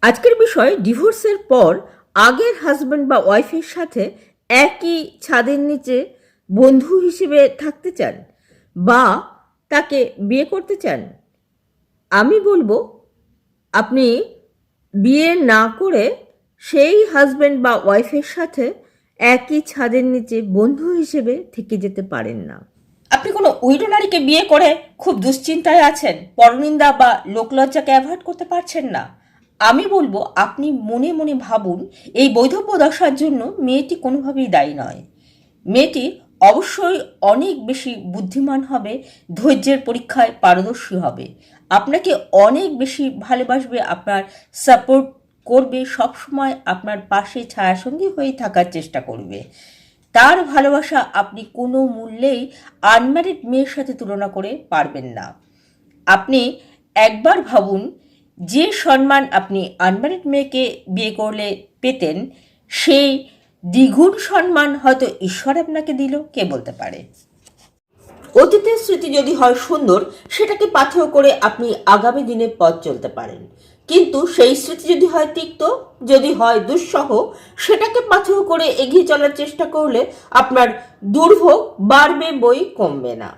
আজকের বিষয় ডিভোর্সের পর আগের হাজব্যান্ড বা ওয়াইফের সাথে একই ছাদের নিচে বন্ধু হিসেবে থাকতে চান বা তাকে বিয়ে করতে চান। আমি বলবো আপনি বিয়ে না করে সেই হাজব্যান্ড বা ওয়াইফের সাথে একই ছাদের নিচে বন্ধু হিসেবে থেকে যেতে পারেন না। আপনি কোনো উইডো নারীকে বিয়ে করে খুব দুশ্চিন্তায় আছেন, পরনিন্দা বা লোকলজ্জাকে অ্যাভয়েড করতে পারছেন না। আমি বলবো আপনি মনে মনে ভাবুন, এই বৈধব্য দশার জন্য মেয়েটি কোনোভাবেই দায়ী নয়। মেয়েটি অবশ্যই অনেক বেশি বুদ্ধিমান হবে, ধৈর্যের পরীক্ষায় পারদর্শী হবে, আপনাকে অনেক বেশি ভালোবাসবে, আপনার সাপোর্ট করবে, সবসময় আপনার পাশে ছায়াসঙ্গী হয়ে থাকার চেষ্টা করবে। তার ভালোবাসা আপনি কোনো মূল্যেই আনম্যারিড মেয়ের সাথে তুলনা করে পারবেন না। আপনি একবার ভাবুন, যে সম্মান আপনি আনম্যারিড মেয়েকে বিয়ে করলে পেতেন, সেই দ্বিগুণ সম্মান হয়তো ঈশ্বর আপনাকে দিল, কে বলতে পারে। অতীতের স্মৃতি যদি হয় সুন্দর, সেটাকে পাথেয় করে আপনি আগামী দিনে পথ চলতে পারেন, কিন্তু সেই স্মৃতি যদি হয় তিক্ত, যদি হয় দুঃসহ, সেটাকে পাথেয় করে এগিয়ে চলার চেষ্টা করলে আপনার দুর্ভোগ বাড়বে বই কমবে না।